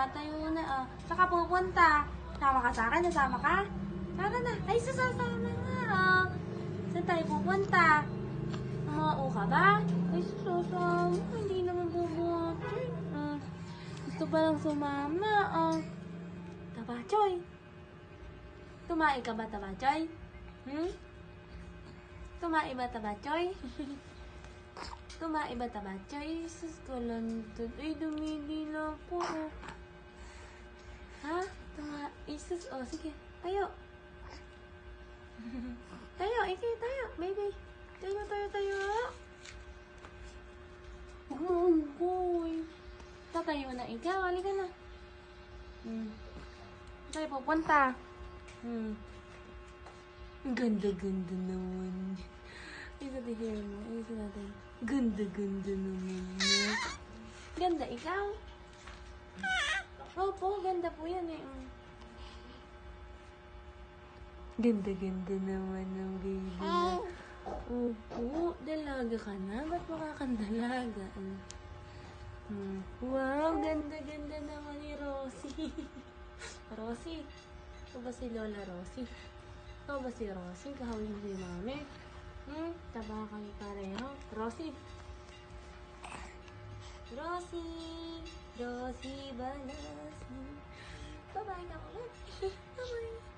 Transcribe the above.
tumatayo na. Saka pupunta. Sama ka sa akin? Nasama ka? Tara na. Ay, sasama na. Saan tayo pupunta? Umao ka ba? Ay, sasama. Hindi naman bubuhatin. Gusto pa lang sumama. Tabachoy. Tumae ka ba, Tabachoy? Tumae ba, Tabachoy? Tumae ba, Tabachoy? Sus ko lang ito. Ay, dumidila po. Ha? Tumae. Sus, sige. Tayo. Tayo, tayo. Baby. Tayo. Boy. Tatayo na ikaw. Halika na. Tayo pupunta. Ganda-ganda naman. Isa the hair mo. Isa natin. Ganda-ganda naman mo. Ganda ikaw? Opo, ganda po yan eh. Ganda-ganda naman ng baby na. Opo, dalaga ka na. Ba't mukha kang dalaga? Wow, ganda-ganda naman ni Rosie. Rosie? Ito ba si Lola Rosie? Ito ba si Rosie? Kahawin mo si Mami? Taba kayo pareho. Rosie? Rosie Balas. Bye-bye na ulit. Bye-bye.